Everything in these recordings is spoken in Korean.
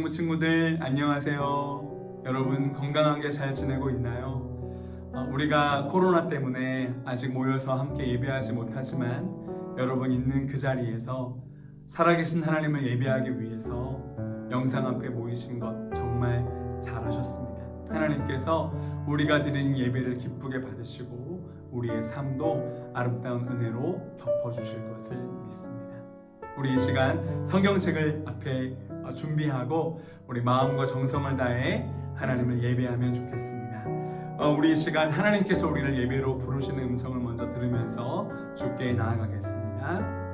동부 친구들 안녕하세요. 여러분 건강하게 잘 지내고 있나요? 우리가 코로나 때문에 아직 모여서 함께 예배하지 못하지만 여러분 있는 그 자리에서 살아계신 하나님을 예배하기 위해서 영상 앞에 모이신 것 정말 잘하셨습니다. 하나님께서 우리가 드린 예배를 기쁘게 받으시고 우리의 삶도 아름다운 은혜로 덮어주실 것을 믿습니다. 우리 이 시간 성경책을 앞에 준비하고 우리 마음과 정성을 다해 하나님을 예배하면 좋겠습니다. 우리 이 시간 하나님께서 우리를 예배로 부르시는 음성을 먼저 들으면서 주께 나아가겠습니다.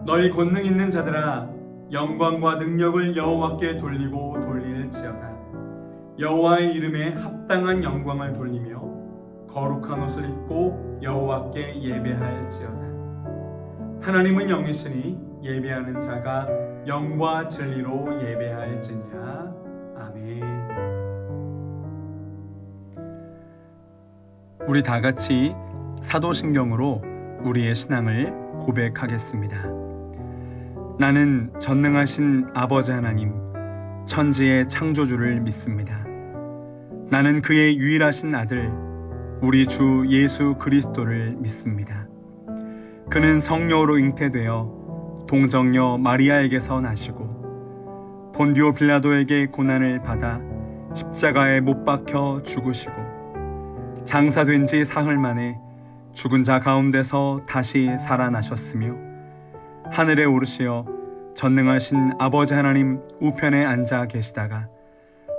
너희 권능 있는 자들아, 영광과 능력을 여호와께 돌리고 돌릴지어다. 여호와의 이름에 합당한 영광을 돌리며 거룩한 옷을 입고 여호와께 예배할지어다. 하나님은 영이시니 예배하는 자가 영과 진리로 예배할지니라. 아멘. 우리 다 같이 사도신경으로 우리의 신앙을 고백하겠습니다. 나는 전능하신 아버지 하나님, 천지의 창조주를 믿습니다. 나는 그의 유일하신 아들, 우리 주 예수 그리스도를 믿습니다. 그는 성령으로 잉태되어 동정녀 마리아에게서 나시고 본디오 빌라도에게 고난을 받아 십자가에 못 박혀 죽으시고 장사된 지 사흘 만에 죽은 자 가운데서 다시 살아나셨으며 하늘에 오르시어 전능하신 아버지 하나님 우편에 앉아 계시다가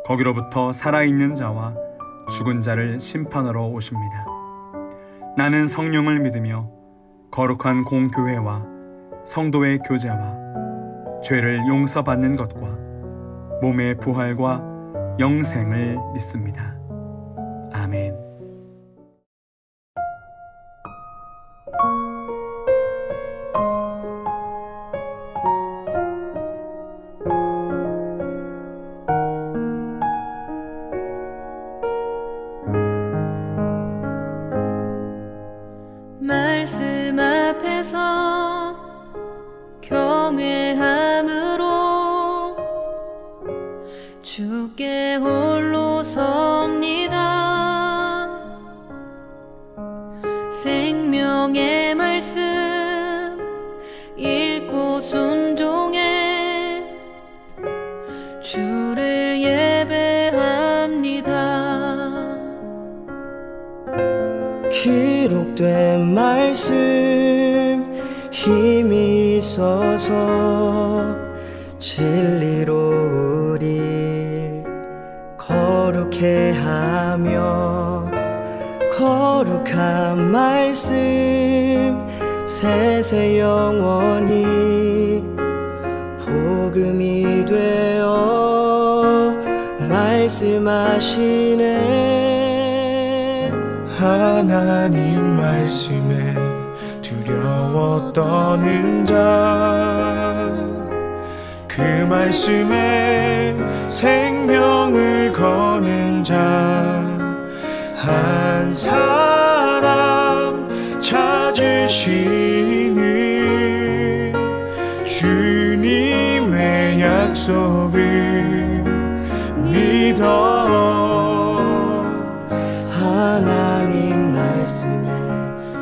거기로부터 살아있는 자와 죽은 자를 심판하러 오십니다. 나는 성령을 믿으며 거룩한 공교회와 성도의 교제와 죄를 용서받는 것과 몸의 부활과 영생을 믿습니다. 아멘. 말씀 앞에서 경외함으로 주께 홀로 섭니다. 생명의 말씀 읽고 순종해 주를 예배합니다. 기록된 말씀 힘이 있어서 진리로 우리 거룩해 하며 거룩한 말씀 세세 영원히 복음이 되어 말씀하시네. 하나님 말씀에 두려워 떠는 자, 그 말씀에 생명을 거는 자 한 사람 찾으시는 주님의 약속을 믿어. 하나님 말씀에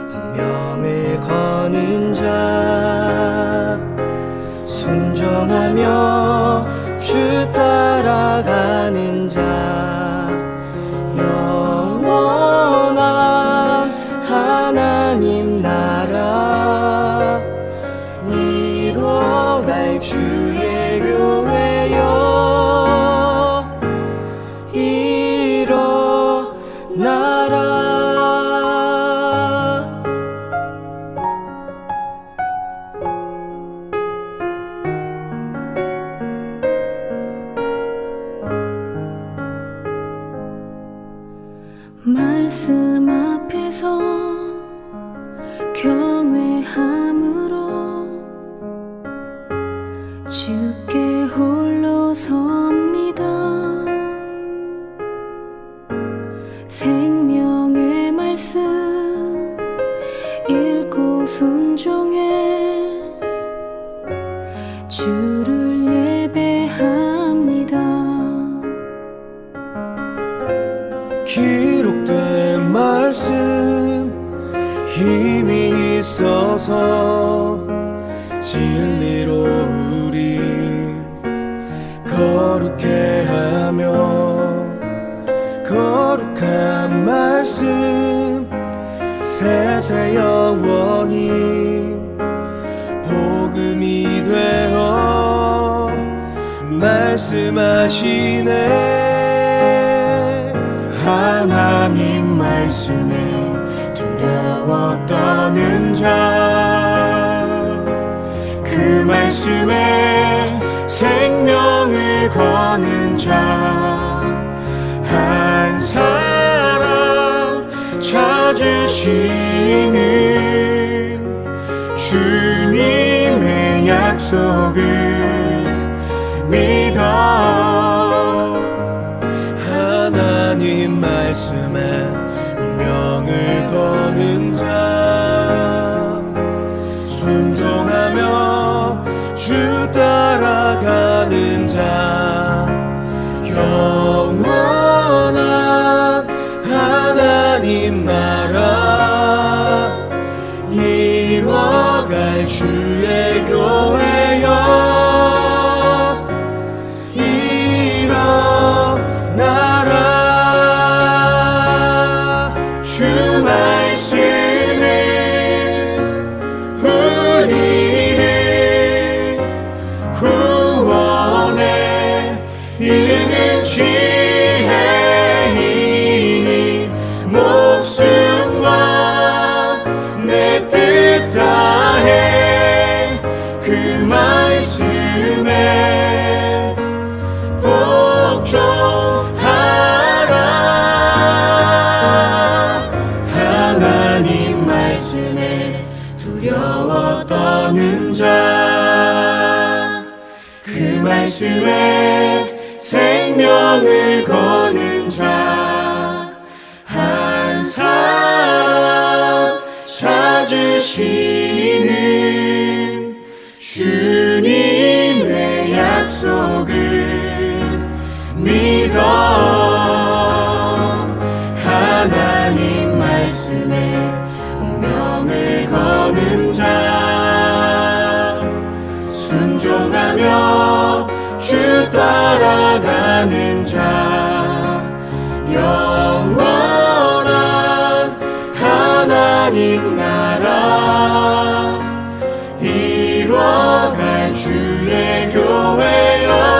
운명을 거는 자, 순종하며 주 따라가는 자, 영원한 하나님 나라 이뤄갈 주의 교회여 일어나라. 말씀 앞에서 경외함으로 주께 홀로 섭니다. 생명의 말씀 읽고 순종해 주를 예배합니다. 기록된 말씀 힘이 있어서 진리로 우리 거룩해 하며 거룩한 말씀 세세 영원히 복음이 되어 말씀하시네. 하나님 말씀에 두려워 떠는 자, 그 말씀에 생명을 거는 자, 한 사람 찾으시는 주님의 약속을 믿어. 하나님 말씀에 명을 거는 자, 순종하며 주 따라가는 자, 영원한 하나님 나라 이뤄갈 주의 교회여 일어나라. 주 말씀은 우리를 구원에 이르는 지혜이니 목숨과 내 뜻 다해 그 말씀에 복종하라. 하나님 말씀에 두려워 떠는 자, 그 말씀에 생명을 거는 자, 한 사람 찾으시는 주님의 약속을 믿어. 하나님 말씀에 운명을 거는 자, 순종하며 주 따라가는 자, 영원한 하나님 나라 이뤄갈 주의 교회여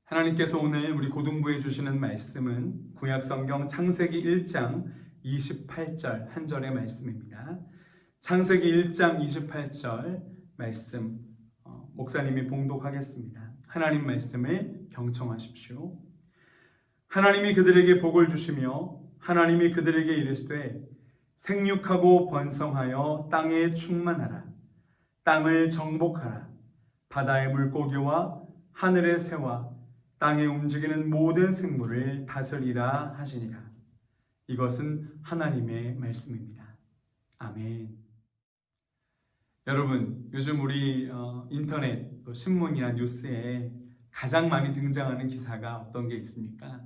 하나님께서 오늘 우리 고등부에 주시는 말씀은 구약성경 창세기 1장 28절 한 절의 말씀입니다. 창세기 1장 28절 말씀 목사님이 봉독하겠습니다. 하나님 말씀을 경청하십시오. 하나님이 그들에게 복을 주시며 하나님이 그들에게 이르시되 생육하고 번성하여 땅에 충만하라. 땅을 정복하라. 바다의 물고기와 하늘의 새와 땅에 움직이는 모든 생물을 다스리라 하시니라. 이것은 하나님의 말씀입니다. 아멘. 여러분, 요즘 우리 인터넷 또 신문이나 뉴스에 가장 많이 등장하는 기사가 어떤 게 있습니까?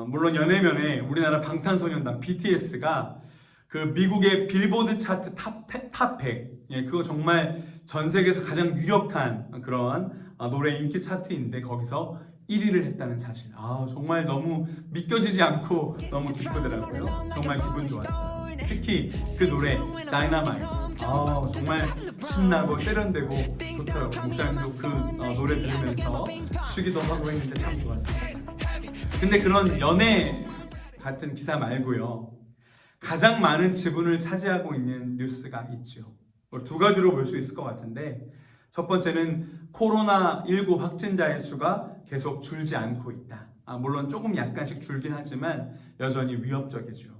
물론 연예면에 우리나라 방탄소년단 BTS가 그 미국의 빌보드 차트 탑 100, 그거 정말 전 세계에서 가장 유력한 그런 노래 인기 차트인데 거기서 1위를 했다는 사실. 정말 너무 믿겨지지 않고 너무 기쁘더라고요. 정말 기분 좋았어요. 특히 그 노래 다이너마이트. 정말 신나고 세련되고 좋더라고요. 목사님도 그 노래 들으면서 쉬기도 하고 했는데 참 좋았어요. 근데 그런 연애 같은 기사 말고요, 가장 많은 지분을 차지하고 있는 뉴스가 있죠. 두 가지로 볼 수 있을 것 같은데, 첫 번째는 코로나19 확진자의 수가 계속 줄지 않고 있다. 물론 조금 약간씩 줄긴 하지만 여전히 위협적이죠.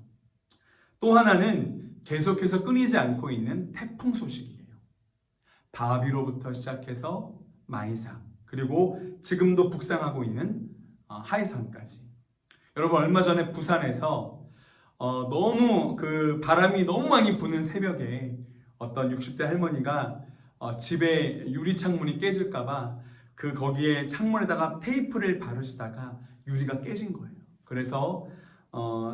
또 하나는 계속해서 끊이지 않고 있는 태풍 소식이에요. 바비로부터 시작해서 마이상, 그리고 지금도 북상하고 있는 하이산까지. 여러분, 얼마 전에 부산에서 너무 그 바람이 너무 많이 부는 새벽에 어떤 60대 할머니가 집에 유리 창문이 깨질까봐 거기에 창문에다가 테이프를 바르시다가 유리가 깨진 거예요. 그래서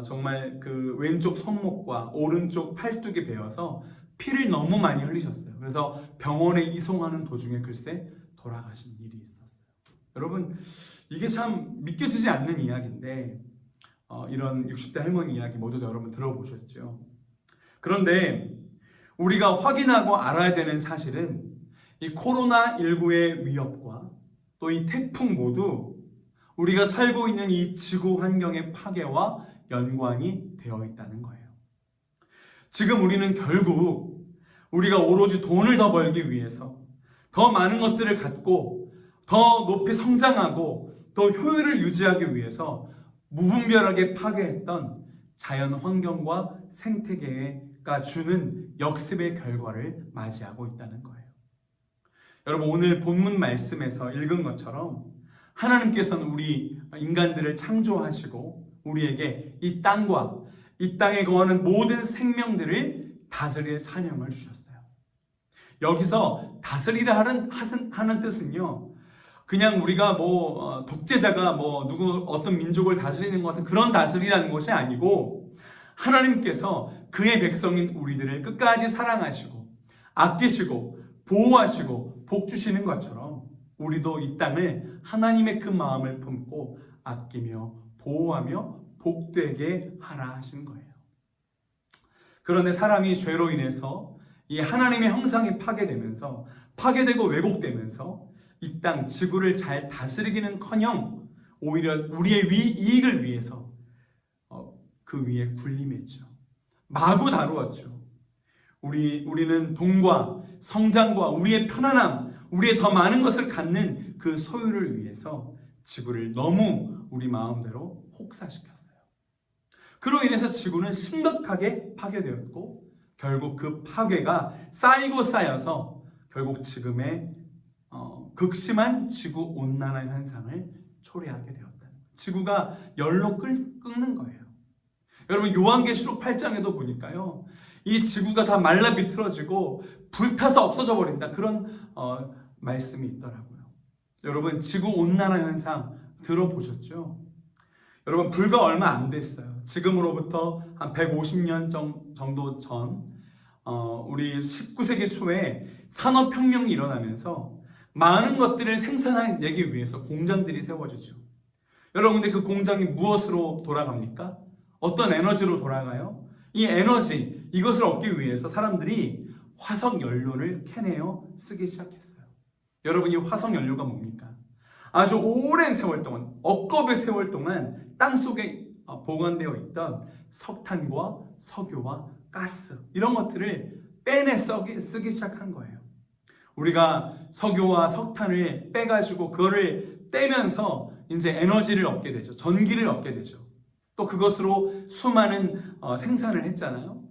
정말 그 왼쪽 손목과 오른쪽 팔뚝이 베어서 피를 너무 많이 흘리셨어요. 그래서 병원에 이송하는 도중에 글쎄 돌아가신 일이 있었어요. 여러분, 이게 참 믿겨지지 않는 이야기인데 이런 60대 할머니 이야기 모두 여러분 들어보셨죠? 그런데 우리가 확인하고 알아야 되는 사실은 이 코로나19의 위협과 또 이 태풍 모두 우리가 살고 있는 이 지구 환경의 파괴와 연관이 되어 있다는 거예요. 지금 우리는 결국 우리가 오로지 돈을 더 벌기 위해서 더 많은 것들을 갖고 더 높이 성장하고 더 효율을 유지하기 위해서 무분별하게 파괴했던 자연 환경과 생태계가 주는 역습의 결과를 맞이하고 있다는 거예요. 여러분, 오늘 본문 말씀에서 읽은 것처럼 하나님께서는 우리 인간들을 창조하시고 우리에게 이 땅과 이 땅에 거하는 모든 생명들을 다스릴 사명을 주셨어요. 여기서 다스리라 하는 뜻은요, 그냥 우리가 독재자가 누구 어떤 민족을 다스리는 것 같은 그런 다스리라는 것이 아니고, 하나님께서 그의 백성인 우리들을 끝까지 사랑하시고 아끼시고 보호하시고 복 주시는 것처럼 우리도 이 땅을 하나님의 그 마음을 품고 아끼며 보호하며 복되게 하라 하신 거예요. 그런데 사람이 죄로 인해서 이 하나님의 형상이 파괴되면서 파괴되고 왜곡되면서 이 땅 지구를 잘 다스리기는커녕 오히려 우리의 이익을 위해서 그 위에 군림했죠. 마구 다루었죠. 우리는 돈과 성장과 우리의 편안함, 우리의 더 많은 것을 갖는 그 소유를 위해서 지구를 너무 우리 마음대로 혹사시켰어요. 그로 인해서 지구는 심각하게 파괴되었고 결국 그 파괴가 쌓이고 쌓여서 결국 지금의 극심한 지구 온난화 현상을 초래하게 되었다는 거예요. 지구가 열로 끓는 거예요. 여러분, 요한계시록 8장에도 보니까요, 이 지구가 다 말라 비틀어지고 불타서 없어져 버린다, 그런 말씀이 있더라고요. 여러분, 지구 온난화 현상 들어보셨죠? 여러분, 불과 얼마 안 됐어요. 지금으로부터 한 150년 정도 전 우리 19세기 초에 산업혁명이 일어나면서 많은 것들을 생산하기 위해서 공장들이 세워지죠. 여러분, 근데 그 공장이 무엇으로 돌아갑니까? 어떤 에너지로 돌아가요? 이 에너지, 이것을 얻기 위해서 사람들이 화석연료를 캐내어 쓰기 시작했어요. 여러분, 이 화석연료가 뭡니까? 아주 오랜 세월 동안, 억겁의 세월 동안 땅속에 보관되어 있던 석탄과 석유와 가스, 이런 것들을 빼내 쓰기 시작한 거예요. 우리가 석유와 석탄을 빼가지고 그거를 떼면서 이제 에너지를 얻게 되죠. 전기를 얻게 되죠. 또 그것으로 수많은 생산을 했잖아요.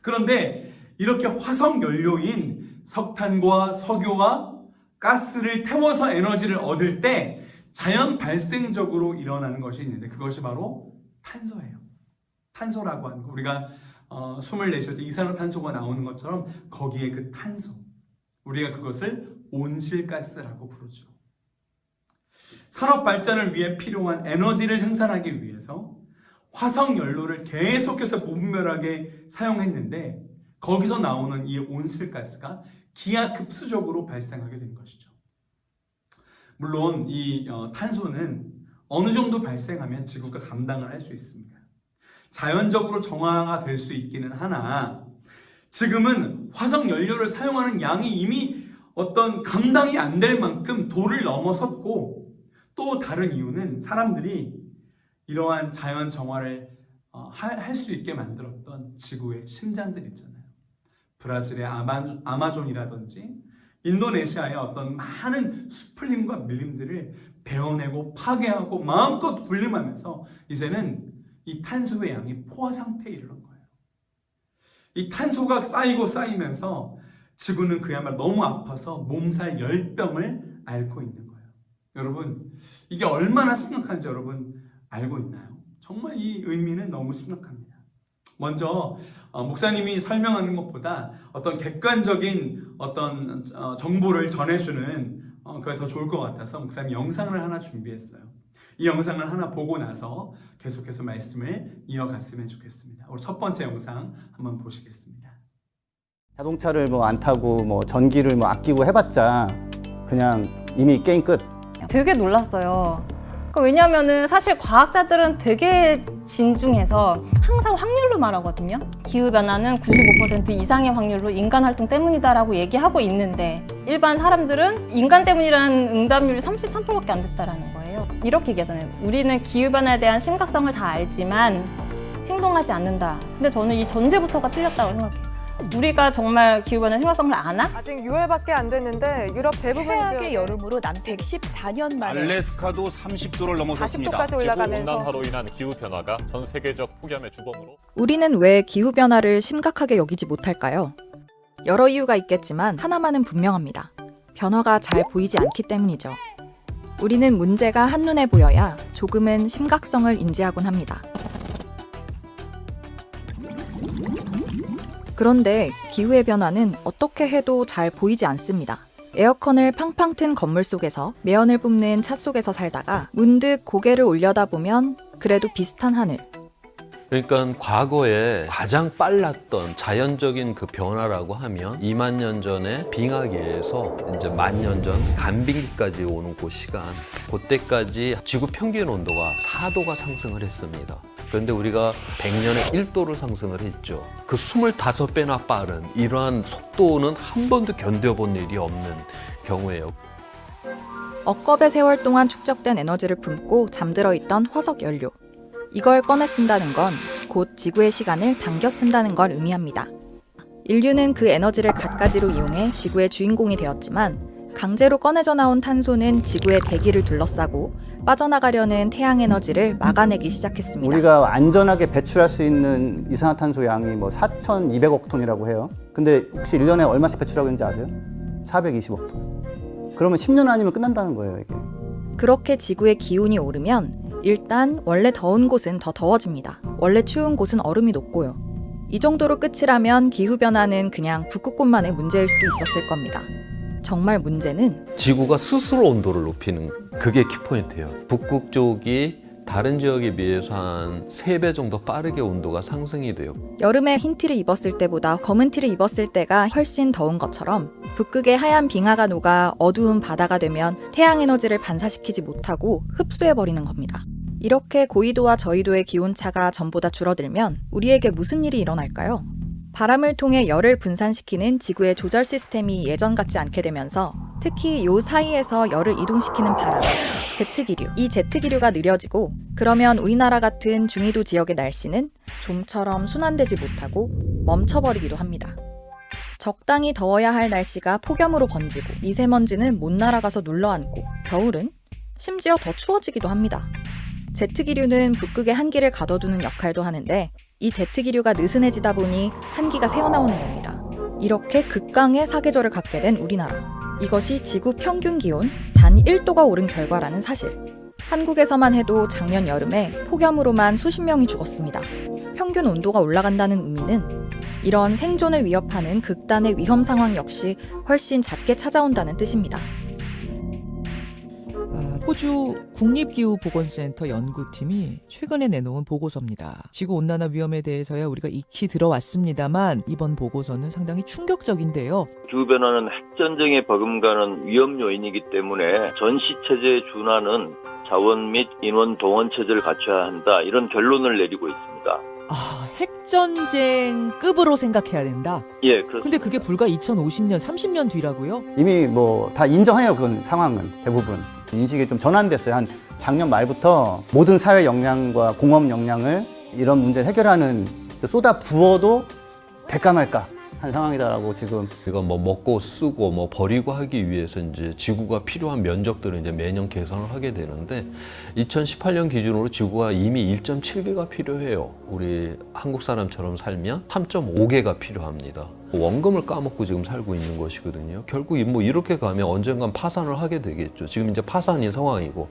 그런데 이렇게 화석연료인 석탄과 석유와 가스를 태워서 에너지를 얻을 때 자연 발생적으로 일어나는 것이 있는데 그것이 바로 탄소예요. 탄소라고 하는 거, 우리가 숨을 내쉴 때 이산화탄소가 나오는 것처럼 거기에 그 탄소, 우리가 그것을 온실가스라고 부르죠. 산업 발전을 위해 필요한 에너지를 생산하기 위해서 화석연료를 계속해서 무분별하게 사용했는데 거기서 나오는 이 온실가스가 기하급수적으로 발생하게 된 것이죠. 물론 이 탄소는 어느 정도 발생하면 지구가 감당을 할 수 있습니다. 자연적으로 정화가 될 수 있기는 하나 지금은 화석연료를 사용하는 양이 이미 어떤 감당이 안 될 만큼 도를 넘어섰고, 또 다른 이유는 사람들이 이러한 자연 정화를 할 수 있게 만들었던 지구의 심장들 있잖아요. 브라질의 아마존이라든지 인도네시아의 어떤 많은 수풀림과 밀림들을 베어내고 파괴하고 마음껏 군림하면서 이제는 이 탄소의 양이 포화 상태에 이르는 거예요. 이 탄소가 쌓이고 쌓이면서 지구는 그야말로 너무 아파서 몸살 열병을 앓고 있는 거예요. 여러분, 이게 얼마나 심각한지 여러분 알고 있나요? 정말 이 의미는 너무 심각합니다. 먼저 목사님이 설명하는 것보다 어떤 객관적인 어떤 정보를 전해주는 그게 더 좋을 것 같아서 목사님이 영상을 하나 준비했어요. 이 영상을 하나 보고 나서 계속해서 말씀을 이어갔으면 좋겠습니다. 우리 첫 번째 영상 한번 보시겠습니다. 자동차를 뭐 안 타고 뭐 전기를 뭐 아끼고 해봤자 그냥 이미 게임 끝. 되게 놀랐어요. 왜냐면은 사실 과학자들은 되게 진중해서 항상 확률로 말하거든요. 기후변화는 95% 이상의 확률로 인간 활동 때문이다라고 얘기하고 있는데 일반 사람들은 인간 때문이라는 응답률이 33%밖에 안 됐다라는 거예요. 이렇게 얘기하잖아요. 우리는 기후변화에 대한 심각성을 다 알지만 행동하지 않는다. 근데 저는 이 전제부터가 틀렸다고 생각해요. 우리가 정말 기후변화 심각성을 아나? 아직 6월밖에 안 됐는데 유럽 대부분 최악의 지역에 여름으로 난 114년 만에 알래스카도 30도를 넘어섰습니다. 40도까지 올라가면서 지구온난화로 인한 기후변화가 전 세계적 폭염의 주범으로 우리는 왜 기후변화를 심각하게 여기지 못할까요? 여러 이유가 있겠지만 하나만은 분명합니다. 변화가 잘 보이지 않기 때문이죠. 우리는 문제가 한눈에 보여야 조금은 심각성을 인지하곤 합니다. 그런데 기후의 변화는 어떻게 해도 잘 보이지 않습니다. 에어컨을 팡팡 튼 건물 속에서 매연을 뿜는 차 속에서 살다가 문득 고개를 올려다보면 그래도 비슷한 하늘. 그러니까 과거에 가장 빨랐던 자연적인 그 변화라고 하면 2만 년 전에 빙하기에서 이제 10,000년 전 간빙기까지 오는 그 시간, 그때까지 지구 평균 온도가 4도가 상승을 했습니다. 그런데 우리가 100년에 1도를 상승을 했죠. 그 25배나 빠른 이러한 속도는 한 번도 견뎌본 일이 없는 경우예요. 억겁의 세월 동안 축적된 에너지를 품고 잠들어 있던 화석 연료. 이걸 꺼내 쓴다는 건 곧 지구의 시간을 당겨 쓴다는 걸 의미합니다. 인류는 그 에너지를 갖가지로 이용해 지구의 주인공이 되었지만 강제로 꺼내져 나온 탄소는 지구의 대기를 둘러싸고 빠져나가려는 태양 에너지를 막아내기 시작했습니다. 우리가 안전하게 배출할 수 있는 이산화탄소 양이 뭐 4,200억 톤이라고 해요. 근데 혹시 1년에 얼마씩 배출하고 있는지 아세요? 420억 톤. 그러면 10년 아니면 끝난다는 거예요, 이게. 그렇게 지구의 기온이 오르면 일단 원래 더운 곳은 더 더워집니다. 원래 추운 곳은 얼음이 녹고요. 이 정도로 끝이라면 기후변화는 그냥 북극곰만의 문제일 수도 있었을 겁니다. 정말 문제는 지구가 스스로 온도를 높이는 그게 키포인트예요. 북극 쪽이 다른 지역에 비해서 한 3배 정도 빠르게 온도가 상승이 돼요. 여름에 흰 티를 입었을 때보다 검은 티를 입었을 때가 훨씬 더운 것처럼 북극의 하얀 빙하가 녹아 어두운 바다가 되면 태양 에너지를 반사시키지 못하고 흡수해버리는 겁니다. 이렇게 고緯도와 저緯도의 기온차가 전보다 줄어들면 우리에게 무슨 일이 일어날까요? 바람을 통해 열을 분산시키는 지구의 조절 시스템이 예전 같지 않게 되면서 특히 요 사이에서 열을 이동시키는 바람, 제트기류. 이 제트기류가 느려지고 그러면 우리나라 같은 중위도 지역의 날씨는 좀처럼 순환되지 못하고 멈춰버리기도 합니다. 적당히 더워야 할 날씨가 폭염으로 번지고 미세먼지는 못 날아가서 눌러앉고 겨울은 심지어 더 추워지기도 합니다. 제트기류는 북극의 한기를 가둬두는 역할도 하는데 이 제트기류가 느슨해지다 보니 한기가 새어나오는 겁니다. 이렇게 극강의 사계절을 갖게 된 우리나라. 이것이 지구 평균 기온 단 1도가 오른 결과라는 사실. 한국에서만 해도 작년 여름에 폭염으로만 수십 명이 죽었습니다. 평균 온도가 올라간다는 의미는 이런 생존을 위협하는 극단의 위험 상황 역시 훨씬 잦게 찾아온다는 뜻입니다. 호주 국립기후보건센터 연구팀이 최근에 내놓은 보고서입니다. 지구온난화 위험에 대해서야 우리가 익히 들어왔습니다만 이번 보고서는 상당히 충격적인데요. 기후변화는 핵전쟁에 버금가는 위험 요인이기 때문에 전시체제에 준하는 자원 및 인원 동원체제를 갖춰야 한다. 이런 결론을 내리고 있습니다. 핵전쟁급으로 생각해야 된다? 예, 그렇습니다. 근데 그게 불과 2050년, 30년 뒤라고요? 이미 뭐 다 인정해요, 그건 상황은 대부분. 인식이 좀 전환됐어요. 한 작년 말부터 모든 사회 역량과 공업 역량을 이런 문제를 해결하는 쏟아 부어도 될까 말까 한 상황이다라고 지금. 이거 뭐 먹고 쓰고 뭐 버리고 하기 위해서 이제 지구가 필요한 면적들을 이제 매년 개선을 하게 되는데 2018년 기준으로 지구가 이미 1.7개가 필요해요. 우리 한국 사람처럼 살면 3.5개가 필요합니다. 원금을 까먹고 지금 살고 있는 것이거든요. 결국 뭐 이렇게 가면 언젠간 파산을 하게 되겠죠. 지금 이제 파산인 상황이고.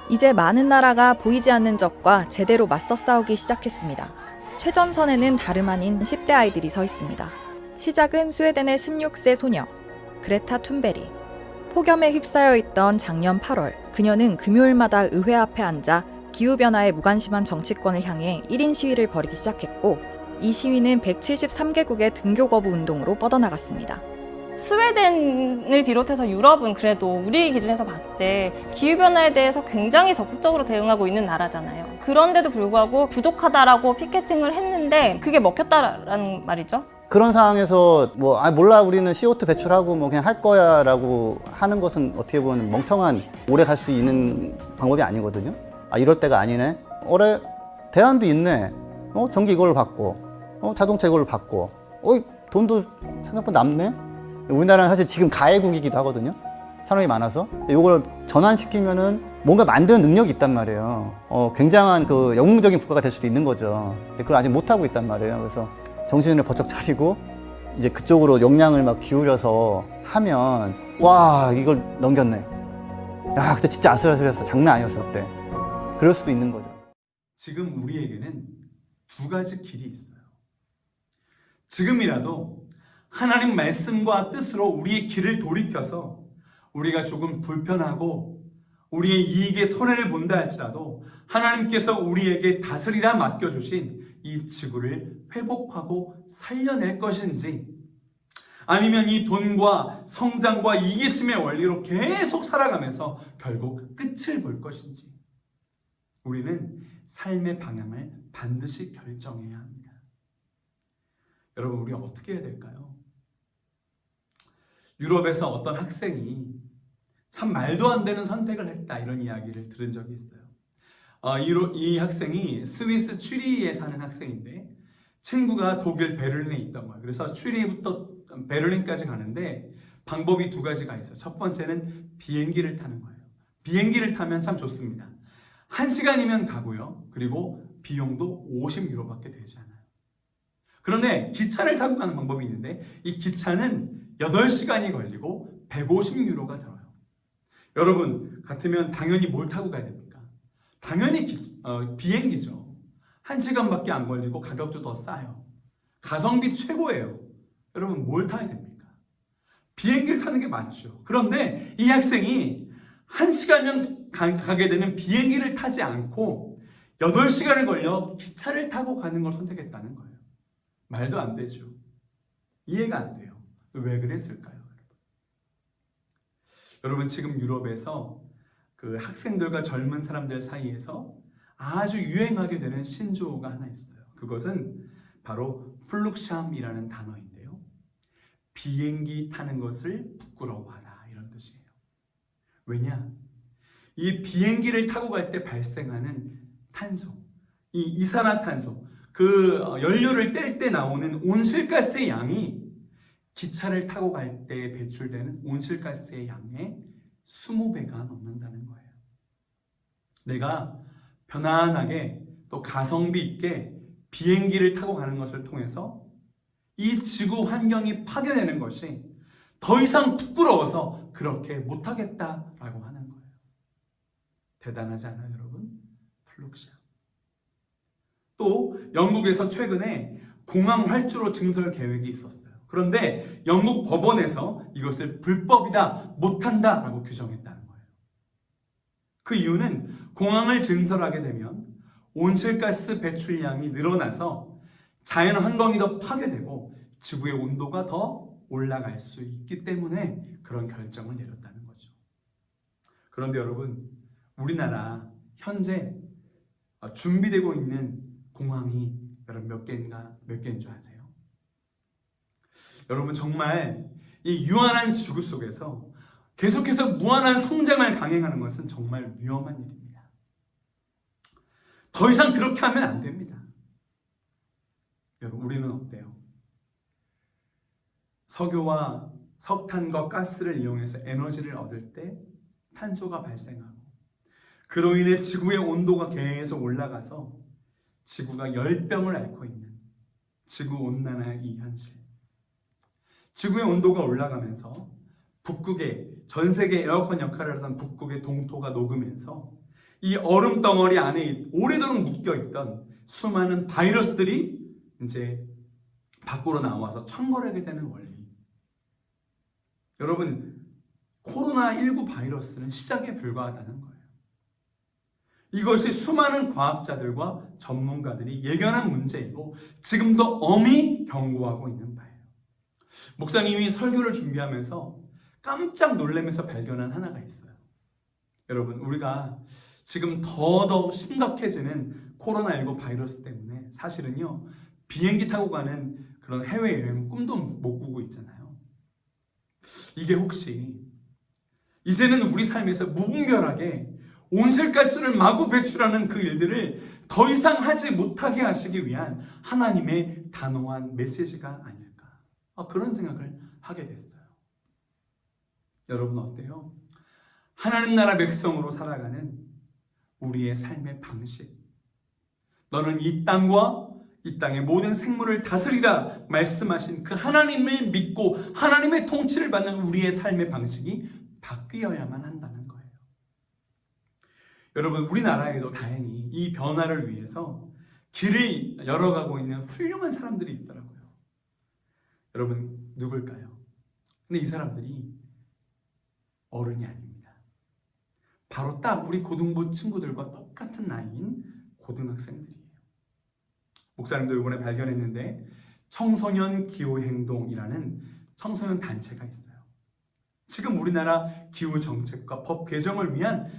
이제 많은 나라가 보이지 않는 적과 제대로 맞서 싸우기 시작했습니다. 최전선에는 다름 아닌 10대 아이들이 서 있습니다. 시작은 스웨덴의 16세 소녀 그레타 툰베리. 폭염에 휩싸여 있던 작년 8월, 그녀는 금요일마다 의회 앞에 앉아 기후변화에 무관심한 정치권을 향해 1인 시위를 벌이기 시작했고, 이 시위는 173개국의 등교 거부 운동으로 뻗어나갔습니다. 스웨덴을 비롯해서 유럽은 그래도 우리 기준에서 봤을 때 기후변화에 대해서 굉장히 적극적으로 대응하고 있는 나라잖아요. 그런데도 불구하고 부족하다라고 피켓팅을 했는데 그게 먹혔다라는 말이죠. 그런 상황에서 뭐 몰라 우리는 CO2 배출하고 뭐 그냥 할 거야라고 하는 것은 어떻게 보면 멍청한 오래 갈 수 있는 방법이 아니거든요. 이럴 때가 아니네. 올해 대안도 있네. 전기 이걸로 받고, 자동차 이걸로 받고, 돈도 생각보다 남네. 우리나라는 사실 지금 가해국이기도 하거든요. 산업이 많아서. 이걸 전환시키면은 뭔가 만드는 능력이 있단 말이에요. 굉장한 그 영웅적인 국가가 될 수도 있는 거죠. 근데 그걸 아직 못 하고 있단 말이에요. 그래서 정신을 번쩍 차리고 이제 그쪽으로 역량을 막 기울여서 하면 와 이걸 넘겼네. 야 그때 진짜 아슬아슬했어. 장난 아니었어 그때. 그럴 수도 있는 거죠. 지금 우리에게는 두 가지 길이 있어요. 지금이라도 하나님 말씀과 뜻으로 우리의 길을 돌이켜서 우리가 조금 불편하고 우리의 이익에 손해를 본다 할지라도 하나님께서 우리에게 다스리라 맡겨주신 이 지구를 회복하고 살려낼 것인지, 아니면 이 돈과 성장과 이기심의 원리로 계속 살아가면서 결국 끝을 볼 것인지, 우리는 삶의 방향을 반드시 결정해야 합니다. 여러분, 우리 어떻게 해야 될까요? 유럽에서 어떤 학생이 참 말도 안 되는 선택을 했다, 이런 이야기를 들은 적이 있어요. 이 학생이 스위스 취리히에 사는 학생인데 친구가 독일 베를린에 있던 거예요. 그래서 취리히부터 베를린까지 가는데 방법이 두 가지가 있어요. 첫 번째는 비행기를 타는 거예요. 비행기를 타면 참 좋습니다. 1시간이면 가고요. 그리고 비용도 50유로밖에 되지 않아요. 그런데 기차를 타고 가는 방법이 있는데 이 기차는 8시간이 걸리고 150유로가 들어요. 여러분 같으면 당연히 뭘 타고 가야 됩니까? 당연히 비행기죠. 1시간밖에 안 걸리고 가격도 더 싸요. 가성비 최고예요. 여러분 뭘 타야 됩니까? 비행기를 타는 게 맞죠. 그런데 이 학생이 1시간이면 가게 되는 비행기를 타지 않고 8시간을 걸려 기차를 타고 가는 걸 선택했다는 거예요. 말도 안 되죠. 이해가 안 돼요. 왜 그랬을까요? 여러분 지금 유럽에서 그 학생들과 젊은 사람들 사이에서 아주 유행하게 되는 신조어가 하나 있어요. 그것은 바로 플룩샴이라는 단어인데요. 비행기 타는 것을 부끄러워하다, 이런 뜻이에요. 왜냐? 이 비행기를 타고 갈 때 발생하는 탄소, 이 이산화탄소, 그 연료를 뗄 때 나오는 온실가스의 양이 기차를 타고 갈 때 배출되는 온실가스의 양의 20배가 넘는다는 거예요. 내가 편안하게 또 가성비 있게 비행기를 타고 가는 것을 통해서 이 지구 환경이 파괴되는 것이 더 이상 부끄러워서 그렇게 못하겠다라고 하는 거예요. 대단하지 않아요, 여러분? 플룩샴. 또 영국에서 최근에 공항 활주로 증설 계획이 있었어요. 그런데 영국 법원에서 이것을 불법이다, 못한다라고 규정했다는 거예요. 그 이유는 공항을 증설하게 되면 온실가스 배출량이 늘어나서 자연 환경이 더 파괴되고 지구의 온도가 더 올라갈 수 있기 때문에 그런 결정을 내렸다는 거죠. 그런데 여러분, 우리나라 현재 준비되고 있는 공항이 여러분 몇 개인 줄 아세요? 여러분 정말 이 유한한 지구 속에서 계속해서 무한한 성장을 강행하는 것은 정말 위험한 일입니다. 더 이상 그렇게 하면 안 됩니다. 여러분 우리는 어때요? 석유와 석탄과 가스를 이용해서 에너지를 얻을 때 탄소가 발생하고 그로 인해 지구의 온도가 계속 올라가서 지구가 열병을 앓고 있는 지구온난화의 이 현실. 지구의 온도가 올라가면서 북극의 전 세계 에어컨 역할을 하던 북극의 동토가 녹으면서 이 얼음 덩어리 안에 오래도록 묶여있던 수많은 바이러스들이 이제 밖으로 나와서 창궐하게 되는 원리. 여러분, 코로나19 바이러스는 시작에 불과하다는 거예요. 이것이 수많은 과학자들과 전문가들이 예견한 문제이고 지금도 엄히 경고하고 있는 바예요. 목사님이 설교를 준비하면서 깜짝 놀라면서 발견한 하나가 있어요. 여러분, 우리가 지금 더더욱 심각해지는 코로나19 바이러스 때문에 사실은요, 비행기 타고 가는 그런 해외여행 꿈도 못 꾸고 있잖아요. 이게 혹시 이제는 우리 삶에서 무분별하게 온실가스를 마구 배출하는 그 일들을 더 이상 하지 못하게 하시기 위한 하나님의 단호한 메시지가 아닐까, 그런 생각을 하게 됐어요. 여러분 어때요? 하나님 나라 백성으로 살아가는 우리의 삶의 방식, 너는 이 땅과 이 땅의 모든 생물을 다스리라 말씀하신 그 하나님을 믿고 하나님의 통치를 받는 우리의 삶의 방식이 바뀌어야만 한다는 거예요. 여러분, 우리나라에도 다행히 이 변화를 위해서 길을 열어가고 있는 훌륭한 사람들이 있더라고요. 여러분, 누굴까요? 근데 이 사람들이 어른이 아닙니다. 바로 딱 우리 고등부 친구들과 똑같은 나이인 고등학생들이에요. 목사님도 이번에 발견했는데 청소년 기후행동이라는 청소년 단체가 있어요. 지금 우리나라 기후 정책과 법 개정을 위한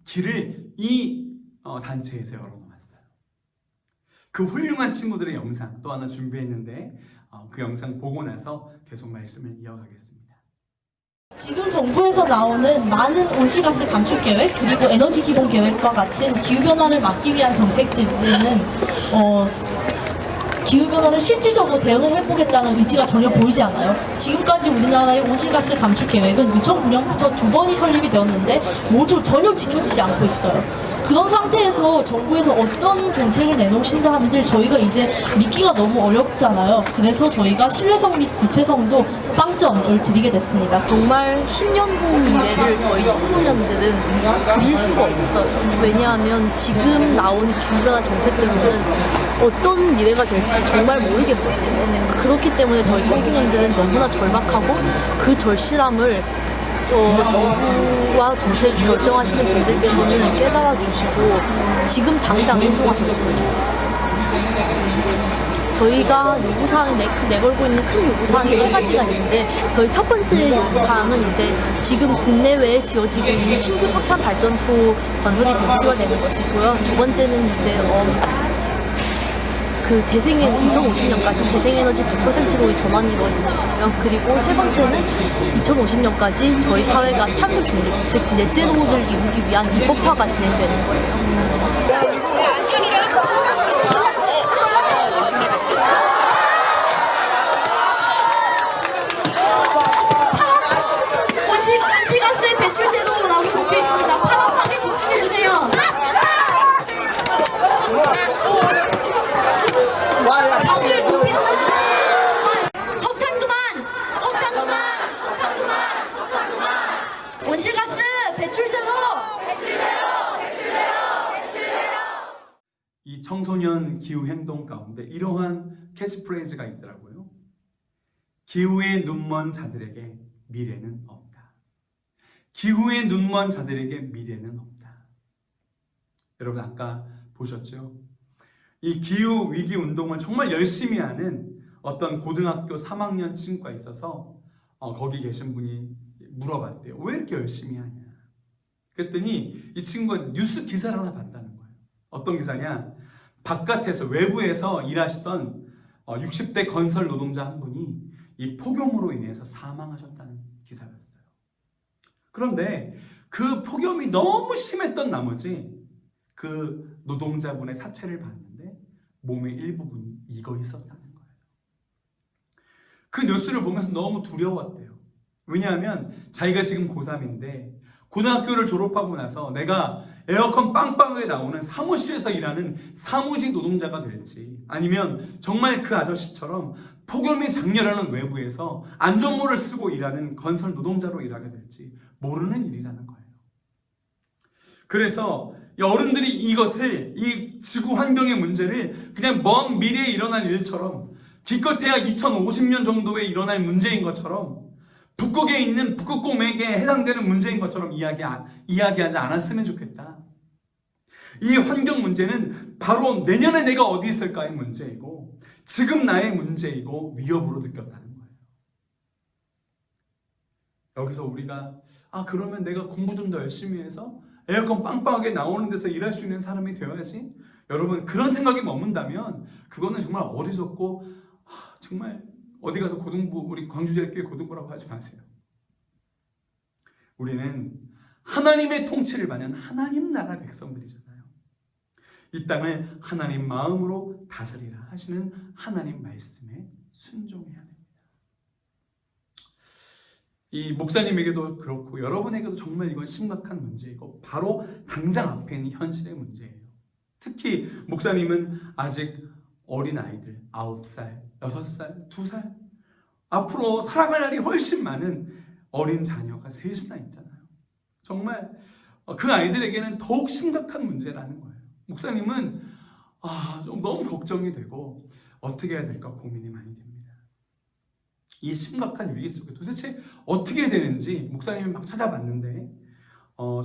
길을 이 단체에서 열어놓았어요. 그 훌륭한 친구들의 영상 또 하나 준비했는데 그 영상 보고 나서 계속 말씀을 이어가겠습니다. 지금 정부에서 나오는 많은 온실가스 감축 계획 그리고 에너지 기본 계획과 같은 기후변화를 막기 위한 정책들은 기후변화를 실질적으로 대응을 해보겠다는 의지가 전혀 보이지 않아요. 지금까지 우리나라의 온실가스 감축 계획은 2009년부터 2번이 설립이 되었는데 모두 전혀 지켜지지 않고 있어요. 그런 상태에서 정부에서 어떤 정책을 내놓으신다 한들 저희가 이제 믿기가 너무 어렵잖아요. 그래서 저희가 신뢰성 및 구체성도 빵점을 드리게 됐습니다. 정말 10년 후 미래를 저희 청소년들은 그릴 수가 없어요. 왜냐하면 지금 나온 기후변화 정책들로는 어떤 미래가 될지 정말 모르겠거든요. 그렇기 때문에 저희 청소년들은 너무나 절박하고 그 절실함을 정부와 정책 결정하시는 분들께서는 깨달아 주시고 지금 당장 행동하셨으면 좋겠어요. 저희가 요구사항이 내걸고 있는 큰 요구사항이 3가지가 있는데 저희 첫 번째 요구사항은 이제 지금 국내외에 지어지고 있는 신규 석탄 발전소 건설이 백지화되는 것이고요. 두 번째는 이제 그 2050년까지 재생에너지 100%로 전환이 이루어지는 거예요. 그리고 세 번째는 2050년까지 저희 사회가 탄소 중립, 즉 넷제로를 이루기 위한 입법화가 진행되는 거예요. 온실가스의 배출 제도라고 적혀 있습니다. 파란판에 집중해 주세요. 다들 높이 석탄 그만. 온실가스 배출 제도. 이 청소년 기후 행동 가운데 이러한 캐치프레이즈가 있더라고요. 기후에 눈먼 자들에게 미래는 없다. 기후에 눈먼 자들에게 미래는 없다. 여러분 아까 보셨죠? 이 기후 위기 운동을 정말 열심히 하는 어떤 고등학교 3학년 친구가 있어서 거기 계신 분이 물어봤대요. 왜 이렇게 열심히 하냐? 그랬더니 이 친구가 뉴스 기사를 하나 봤다는 거예요. 어떤 기사냐? 바깥에서 외부에서 일하시던 60대 건설 노동자 한 분이 이 폭염으로 인해서 사망하셨다는 기사였어요. 그런데 그 폭염이 너무 심했던 나머지 그 노동자분의 사체를 봤는데 몸의 일부분이 익어 있었다는 거예요. 그 뉴스를 보면서 너무 두려웠대요. 왜냐하면 자기가 지금 고3인데 고등학교를 졸업하고 나서 내가 에어컨 빵빵하게 나오는 사무실에서 일하는 사무직 노동자가 될지, 아니면 정말 그 아저씨처럼 폭염이 장렬하는 외부에서 안전모를 쓰고 일하는 건설 노동자로 일하게 될지 모르는 일이라는 거예요. 그래서 어른들이 이것을, 이 지구 환경의 문제를 그냥 먼 미래에 일어날 일처럼, 기껏해야 2050년 정도에 일어날 문제인 것처럼, 북극에 있는 북극곰에게 해당되는 문제인 것처럼 이야기하지 않았으면 좋겠다. 이 환경 문제는 바로 내년에 내가 어디 있을까의 문제이고, 지금 나의 문제이고 위협으로 느꼈다는 거예요. 여기서 우리가 그러면 내가 공부 좀 더 열심히 해서 에어컨 빵빵하게 나오는 데서 일할 수 있는 사람이 되어야지. 여러분, 그런 생각이 머문다면 그거는 정말 어리석고 정말 어디 가서 고등부, 우리 광주제일교회 고등부라고 하지 마세요. 우리는 하나님의 통치를 받는 하나님 나라 백성들이잖아요. 이 땅을 하나님 마음으로 다스리라 하시는 하나님 말씀에 순종해야 됩니다. 이 목사님에게도 그렇고 여러분에게도 정말 이건 심각한 문제이고 바로 당장 앞에 있는 현실의 문제예요. 특히 목사님은 아직 어린 아이들 9살, 6살, 2살 앞으로 살아갈 날이 훨씬 많은 어린 자녀가 셋이나 있잖아요. 정말 그 아이들에게는 더욱 심각한 문제라는 거예요. 목사님은 좀 너무 걱정이 되고 어떻게 해야 될까 고민이 많이 됩니다. 이 심각한 위기 속에 도대체 어떻게 해야 되는지 목사님이 막 찾아봤는데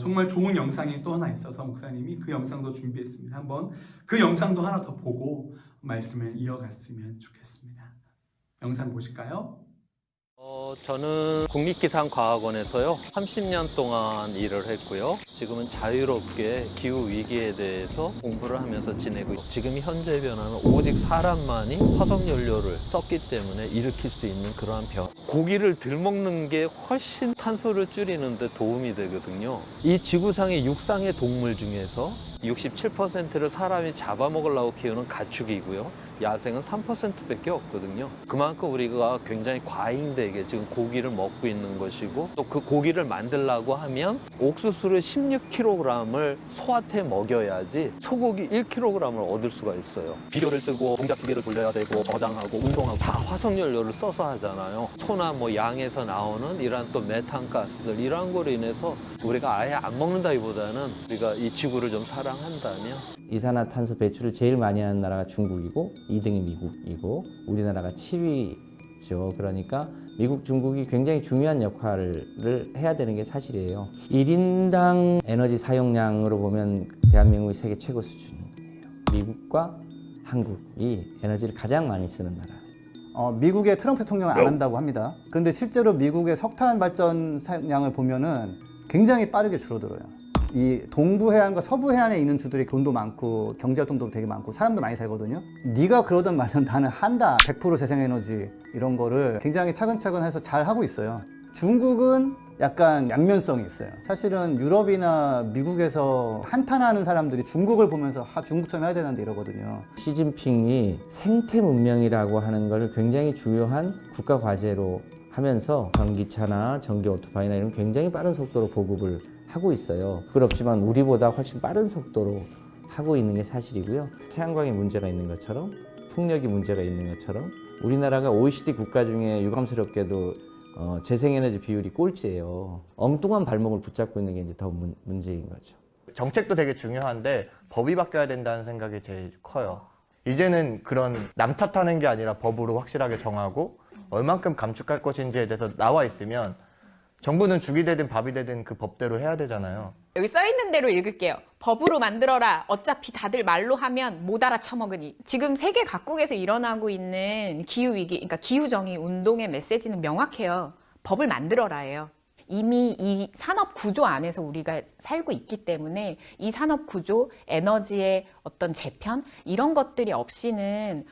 정말 좋은 영상이 또 하나 있어서 목사님이 그 영상도 준비했습니다. 한번 그 영상도 하나 더 보고 말씀을 이어갔으면 좋겠습니다. 영상 보실까요? 저는 국립기상과학원에서요 30년 동안 일을 했고요. 지금은 자유롭게 기후위기에 대해서 공부를 하면서 지내고 지금 현재 변화는 오직 사람만이 화석연료를 썼기 때문에 일으킬 수 있는 그러한 변화. 고기를 덜 먹는 게 훨씬 탄소를 줄이는 데 도움이 되거든요. 이 지구상의 육상의 동물 중에서 67%를 사람이 잡아먹으려고 키우는 가축이고요. 야생은 3%밖에 없거든요. 그만큼 우리가 굉장히 과잉되게 지금 고기를 먹고 있는 것이고, 또 그 고기를 만들려고 하면 옥수수를 16kg을 소한테 먹여야지 소고기 1kg을 얻을 수가 있어요. 비료를 쓰고 동작기계를 돌려야 되고 저장하고 운동하고 다 화석연료를 써서 하잖아요. 소나 양에서 나오는 이러한 또 메탄가스들, 이러한 거로 인해서 우리가 아예 안 먹는다기보다는 우리가 이 지구를 좀 사랑한다면, 이산화탄소 배출을 제일 많이 하는 나라가 중국이고 2등이 미국이고 우리나라가 7위죠. 그러니까 미국, 중국이 굉장히 중요한 역할을 해야 되는 게 사실이에요. 1인당 에너지 사용량으로 보면 대한민국이 세계 최고 수준이에요. 미국과 한국이 에너지를 가장 많이 쓰는 나라. 미국의 트럼프 대통령은 안 한다고 합니다. 그런데 실제로 미국의 석탄 발전 사용량을 보면은 굉장히 빠르게 줄어들어요. 이 동부 해안과 서부 해안에 있는 주들이 돈도 많고 경제 활동도 되게 많고 사람도 많이 살거든요. 네가 그러던 말은 나는 한다. 100% 재생에너지 이런 거를 굉장히 차근차근 해서 잘 하고 있어요. 중국은 약간 양면성이 있어요. 사실은 유럽이나 미국에서 한탄하는 사람들이 중국을 보면서 중국처럼 해야 되는데 이러거든요. 시진핑이 생태 문명이라고 하는 걸 굉장히 중요한 국가 과제로 하면서 전기차나 전기 오토바이나 이런 굉장히 빠른 속도로 보급을 하고 있어요. 그렇지만 우리보다 훨씬 빠른 속도로 하고 있는 게 사실이고요. 태양광에 문제가 있는 것처럼 풍력이 문제가 있는 것처럼 우리나라가 OECD 국가 중에 유감스럽게도 재생에너지 비율이 꼴찌예요. 엉뚱한 발목을 붙잡고 있는 게 이제 더 문제인 거죠. 정책도 되게 중요한데 법이 바뀌어야 된다는 생각이 제일 커요. 이제는 그런 남 탓하는 게 아니라 법으로 확실하게 정하고 얼만큼 감축할 것인지에 대해서 나와 있으면 정부는 죽이 되든 밥이 되든 그 법대로 해야 되잖아요. 여기 써 있는 대로 읽을게요. 법으로 만들어라. 어차피 다들 말로 하면 못 알아쳐먹으니. 지금 세계 각국에서 일어나고 있는 기후위기, 그러니까 기후정의 운동의 메시지는 명확해요. 법을 만들어라예요. 이미 이 산업 구조 안에서 우리가 살고 있기 때문에 이 산업 구조, 에너지의 어떤 재편 이런 것들이 없이는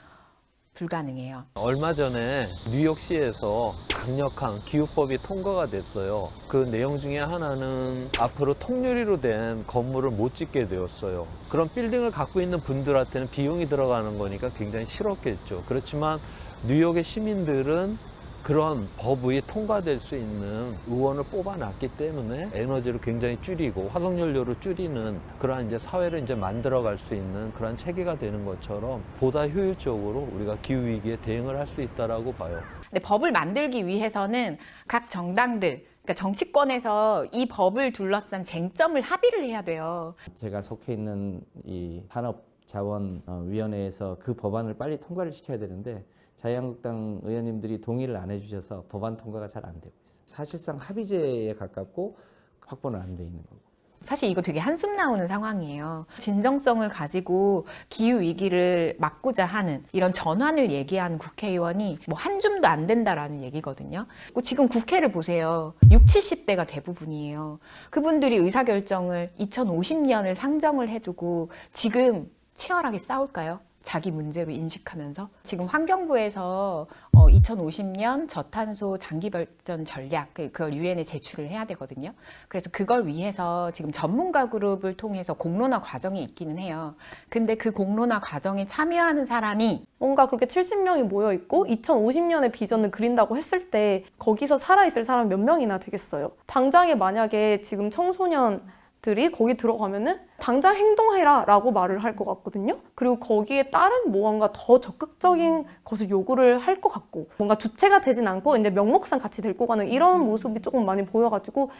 불가능해요. 얼마 전에 뉴욕시에서 강력한 기후법이 통과가 됐어요. 그 내용 중에 하나는 앞으로 통유리로 된 건물을 못 짓게 되었어요. 그런 빌딩을 갖고 있는 분들한테는 비용이 들어가는 거니까 굉장히 싫었겠죠. 그렇지만 뉴욕의 시민들은 그런 법이 통과될 수 있는 의원을 뽑아놨기 때문에 에너지를 굉장히 줄이고 화석연료를 줄이는 그러한 이제 사회를 이제 만들어갈 수 있는 그런 체계가 되는 것처럼 보다 효율적으로 우리가 기후 위기에 대응을 할 수 있다라고 봐요. 근데 법을 만들기 위해서는 각 정당들, 그러니까 정치권에서 이 법을 둘러싼 쟁점을 합의를 해야 돼요. 제가 속해 있는 이 산업자원위원회에서 그 법안을 빨리 통과를 시켜야 되는데 자유한국당 의원님들이 동의를 안 해주셔서 법안 통과가 잘 안 되고 있어요. 사실상 합의제에 가깝고 확보는 안 돼 있는 거고. 사실 이거 되게 한숨 나오는 상황이에요. 진정성을 가지고 기후위기를 막고자 하는 이런 전환을 얘기하는 국회의원이 뭐 한 줌도 안 된다라는 얘기거든요. 지금 국회를 보세요. 60, 70대가 대부분이에요. 그분들이 의사결정을 2050년을 상정을 해두고 지금 치열하게 싸울까요? 자기 문제로 인식하면서 지금 환경부에서 2050년 저탄소 장기발전 전략 그걸 유엔에 제출을 해야 되거든요. 그래서 그걸 위해서 지금 전문가 그룹을 통해서 공론화 과정이 있기는 해요. 근데 그 공론화 과정에 참여하는 사람이 뭔가 그렇게 70명이 모여 있고 2050년의 비전을 그린다고 했을 때 거기서 살아있을 사람 몇 명이나 되겠어요. 당장에 만약에 지금 청소년들이 거기 들어가면은 당장 행동해라 라고 말을 할 것 같거든요. 그리고 거기에 따른 무언가 더 적극적인 것을 요구를 할 것 같고 뭔가 주체가 되진 않고 이제 명목상 같이 데리고 가는 이런 모습이 조금 많이 보여가지고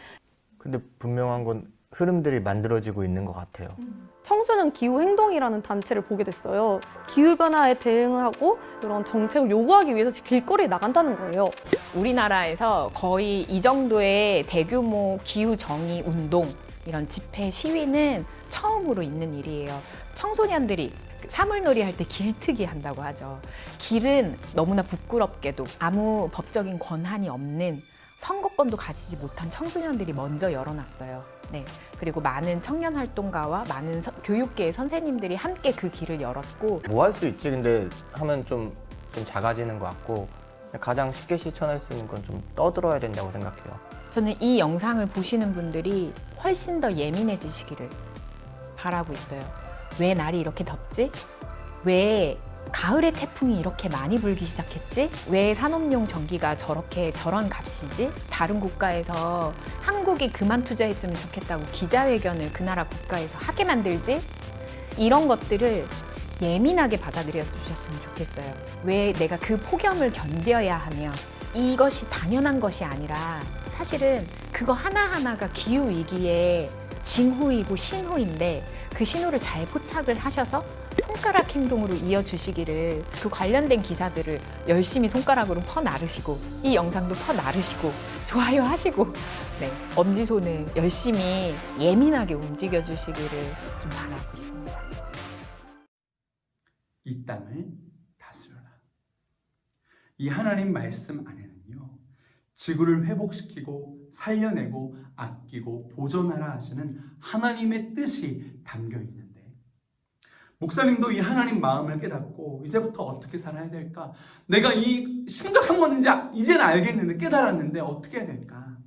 근데 분명한 건 흐름들이 만들어지고 있는 것 같아요. 청소년 기후행동이라는 단체를 보게 됐어요. 기후변화에 대응하고 그런 정책을 요구하기 위해서 길거리에 나간다는 거예요. 우리나라에서 거의 이 정도의 대규모 기후정의 운동 이런 집회 시위는 처음으로 있는 일이에요. 청소년들이 사물놀이 할 때 길트기 한다고 하죠. 길은 너무나 부끄럽게도 아무 법적인 권한이 없는 선거권도 가지지 못한 청소년들이 먼저 열어놨어요. 네. 그리고 많은 청년 활동가와 많은 교육계의 선생님들이 함께 그 길을 열었고 뭐 할 수 있지 근데 하면 좀 작아지는 것 같고 가장 쉽게 실천할 수 있는 건 좀 떠들어야 된다고 생각해요. 저는 이 영상을 보시는 분들이 훨씬 더 예민해지시기를 바라고 있어요. 왜 날이 이렇게 덥지? 왜 가을에 태풍이 이렇게 많이 불기 시작했지? 왜 산업용 전기가 저런 값이지? 다른 국가에서 한국이 그만 투자했으면 좋겠다고 기자회견을 그 나라 국가에서 하게 만들지? 이런 것들을 예민하게 받아들여 주셨으면 좋겠어요. 왜 내가 그 폭염을 견뎌야 하며 이것이 당연한 것이 아니라 사실은 그거 하나하나가 기후위기의 징후이고 신호인데 그 신호를 잘 포착을 하셔서 손가락 행동으로 이어주시기를 그 관련된 기사들을 열심히 손가락으로 퍼나르시고 이 영상도 퍼나르시고 좋아요 하시고 네, 엄지손을 열심히 예민하게 움직여주시기를 좀 바라고 있습니다. 이 땅을 다스려라. 이 하나님 말씀 안에는요. 지구를 회복시키고 살려내고 아끼고 보존하라 하시는 하나님의 뜻이 담겨 있는데 목사님도 이 하나님 마음을 깨닫고 이제부터 어떻게 살아야 될까? 내가 이 심각한 건지 이제는 알겠는데 깨달았는데 어떻게 해야 될까?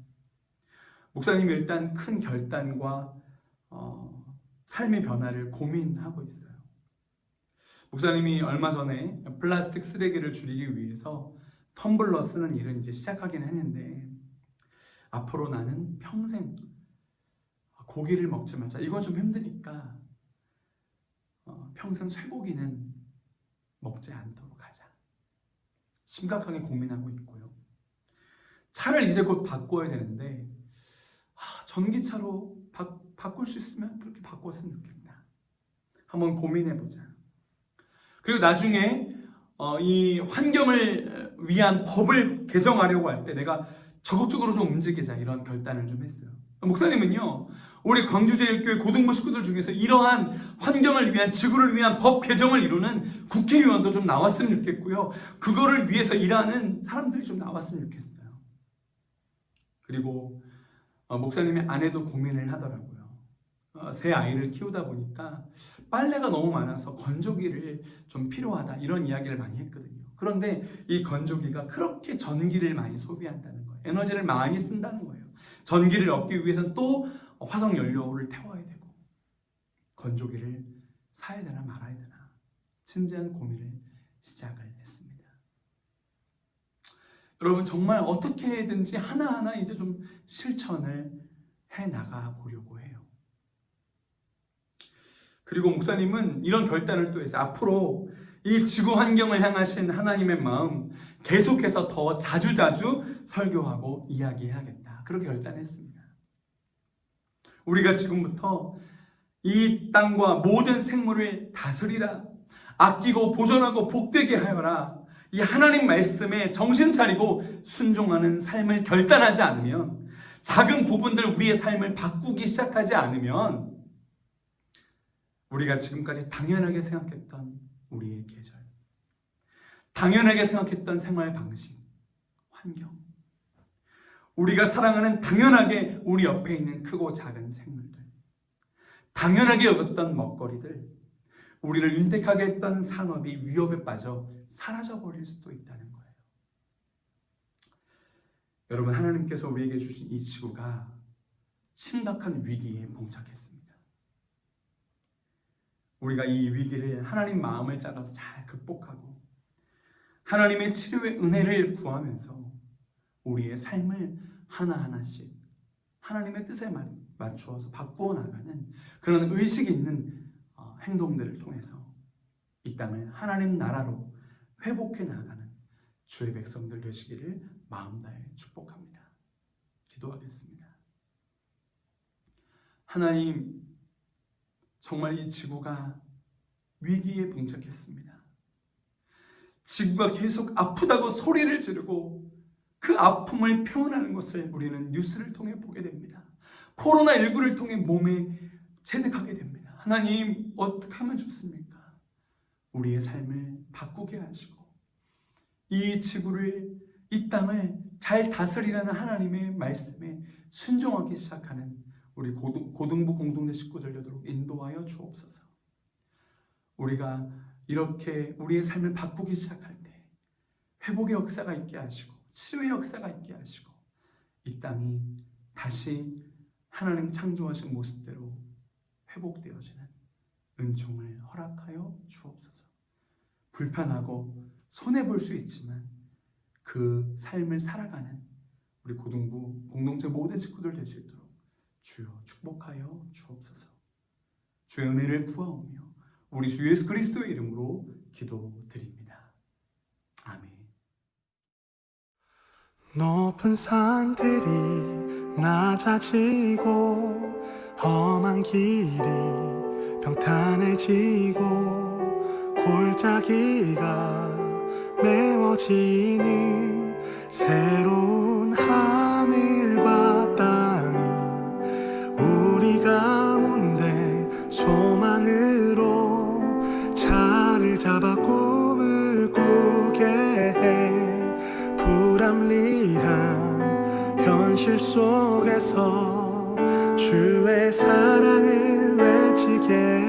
목사님이 일단 큰 결단과 삶의 변화를 고민하고 있어요. 목사님이 얼마 전에 플라스틱 쓰레기를 줄이기 위해서 텀블러 쓰는 일을 이제 시작하긴 했는데 앞으로 나는 평생 고기를 먹지 말자. 이건 좀 힘드니까 평생 쇠고기는 먹지 않도록 하자. 심각하게 고민하고 있고요. 차를 이제 곧 바꿔야 되는데 전기차로 바꿀 수 있으면 그렇게 바꿨으면 좋겠다. 한번 고민해보자. 그리고 나중에 이 환경을 위한 법을 개정하려고 할 때 내가 적극적으로 좀 움직이자 이런 결단을 좀 했어요. 목사님은요, 우리 광주제일교회 고등부 식구들 중에서 이러한 환경을 위한 지구를 위한 법 개정을 이루는 국회의원도 좀 나왔으면 좋겠고요. 그거를 위해서 일하는 사람들이 좀 나왔으면 좋겠어요. 그리고 목사님의 아내도 고민을 하더라고요. 새 아이를 키우다 보니까 빨래가 너무 많아서 건조기를 좀 필요하다 이런 이야기를 많이 했거든요. 그런데 이 건조기가 그렇게 전기를 많이 소비한다는 거예요. 에너지를 많이 쓴다는 거예요. 전기를 얻기 위해서는 또 화석 연료를 태워야 되고 건조기를 사야 되나 말아야 되나 진지한 고민을 시작을 했습니다. 여러분 정말 어떻게든지 하나하나 이제 좀 실천을 해 나가 보려고 해요. 그리고 목사님은 이런 결단을 또 해서 앞으로 이 지구 환경을 향하신 하나님의 마음 계속해서 더 자주자주 설교하고 이야기해야겠다. 그렇게 결단했습니다. 우리가 지금부터 이 땅과 모든 생물을 다스리라, 아끼고 보존하고 복되게 하여라, 이 하나님 말씀에 정신 차리고 순종하는 삶을 결단하지 않으면, 작은 부분들 우리의 삶을 바꾸기 시작하지 않으면 우리가 지금까지 당연하게 생각했던 우리의 계절, 당연하게 생각했던 생활 방식, 환경, 우리가 사랑하는 당연하게 우리 옆에 있는 크고 작은 생물들, 당연하게 여겼던 먹거리들, 우리를 윤택하게 했던 산업이 위협에 빠져 사라져버릴 수도 있다는 거예요. 여러분, 하나님께서 우리에게 주신 이 지구가 심각한 위기에 봉착했습니다. 우리가 이 위기를 하나님 마음을 따라서 잘 극복하고 하나님의 치료의 은혜를 구하면서 우리의 삶을 하나하나씩 하나님의 뜻에 맞추어서 바꾸어 나가는 그런 의식 있는 행동들을 통해서 이 땅을 하나님 나라로 회복해 나가는 주의 백성들 되시기를 마음 다해 축복합니다. 기도하겠습니다. 하나님, 정말 이 지구가 위기에 봉착했습니다. 지구가 계속 아프다고 소리를 지르고 그 아픔을 표현하는 것을 우리는 뉴스를 통해 보게 됩니다. 코로나19를 통해 몸에 체득하게 됩니다. 하나님, 어떻게 하면 좋습니까? 우리의 삶을 바꾸게 하시고 이 지구를, 이 땅을 잘 다스리라는 하나님의 말씀에 순종하기 시작하는 우리 고등부 공동체 식구들 되도록 인도하여 주옵소서. 우리가 이렇게 우리의 삶을 바꾸기 시작할 때 회복의 역사가 있게 하시고 치유의 역사가 있게 하시고 이 땅이 다시 하나님 창조하신 모습대로 회복되어지는 은총을 허락하여 주옵소서. 불편하고 손해볼 수 있지만 그 삶을 살아가는 우리 고등부 공동체 모든 식구들 될 수 있도록 주여 축복하여 주옵소서. 주의 은혜를 구하오며 우리 주 예수 그리스도의 이름으로 기도드립니다. 아멘. 높은 산들이 낮아지고 험한 길이 평탄해지고 골짜기가 메워지는 새로운 하늘과 땅이 우리 가운데 소망으로 자리를 잡아 꿈을 꾸게 해. 불합리한 현실 속에서 주의 사랑을 외치게 해.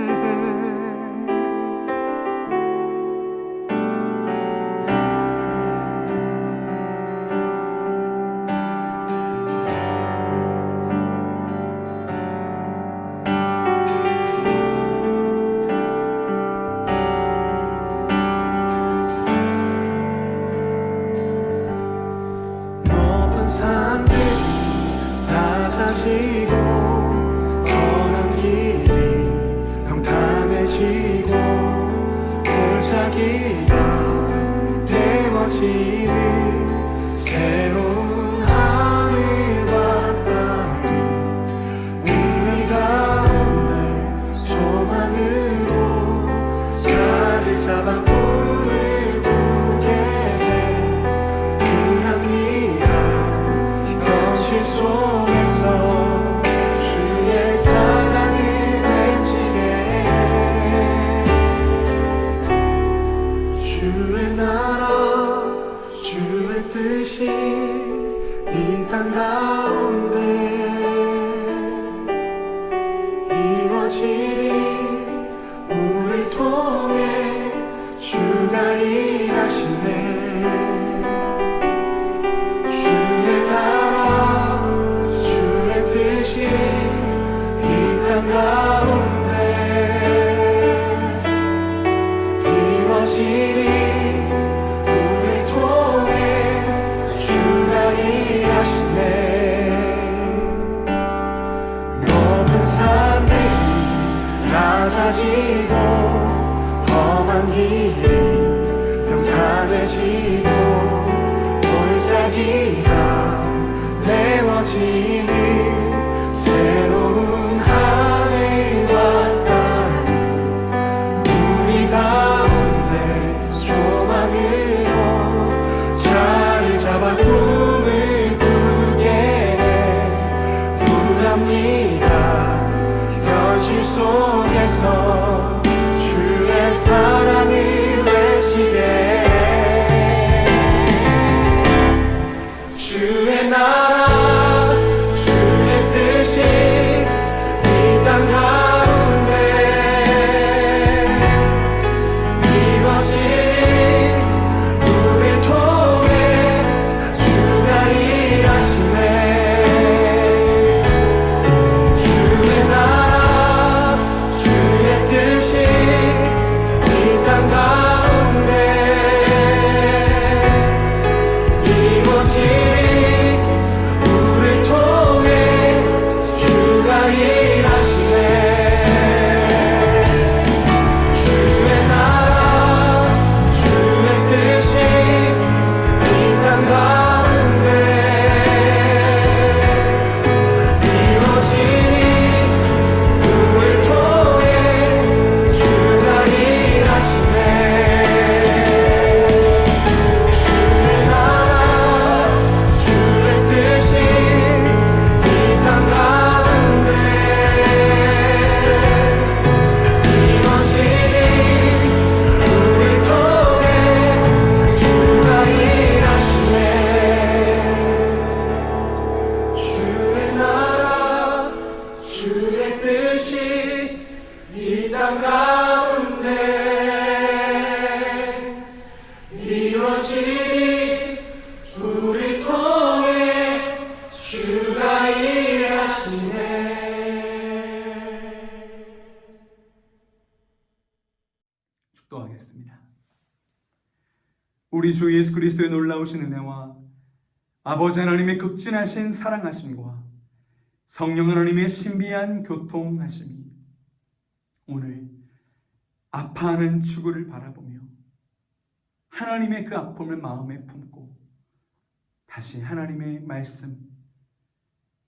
높은 산들이 낮아지고 험한 길이 평탄해지고 골짜기가 메워지는 새로운 하늘과 땅이 우리 가운데 소망으로 자리를 잡아 꿈을 꾸게 해. 불합리한 현실 속에서 주의 사랑을 외치게 해. 주의 나라 주의 뜻이 이 땅 가운데 이루어지리. 우리를 통해 주가 일하시네. 주의 나라 주의 뜻이 이 땅 가운데 이루어지리. 우리를 통해 환해지고 골짜기가 메워지는 새로운 하늘과 땅 우리 가운데 소망으로 자리 잡아 꿈을 꾸게 해 불합리한 현실 속에서 주의 사랑을 외치게 해 주의 나라 주의 뜻이 이 땅 가운데 이루어지니 우릴 통해 주가 일하시네 주의 나라 주의 뜻이 이 땅 가운데 이루어지니 우릴 통해 주가 일하시네 주의 나라 주의 뜻이 이 땅 가운데 이루어지니 우릴 통해 주가 일하시네 주의 나라 주의 뜻이 이 땅 가운데 이루어지니 우릴 통해 주가 일하시네 주의 나라 주의 뜻이 이 땅 가운데 이루어지니 우릴 통해 주가 일하시네 축도하겠습니다. 우리 주 예수 그리스도의 놀라우신 은혜와 아버지 하나님의 극진하신 사랑하심과 성령 하나님의 신비한 교통하심이 오늘 아파하는 주구를 바라보며 하나님의 그 아픔을 마음에 품고 다시 하나님의 말씀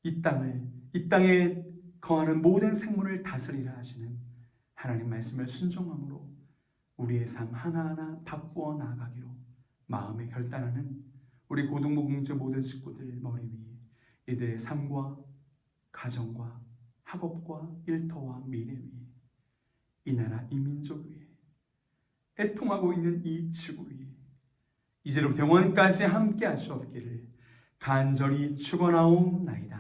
이 땅에 거하는 모든 생물을 다스리라 하시는 하나님 말씀을 순종함으로 우리의 삶 하나하나 바꾸어 나아가기로 마음에 결단하는 우리 고등부 공제 모든 식구들 머리 위에 이들의 삶과 가정과 학업과 일터와 미래 위에 이 나라 이 민족 위에 애통하고 있는 이 지구 위에 이제로부터 영원까지 함께 하시옵기를 간절히 축원하옵나이다.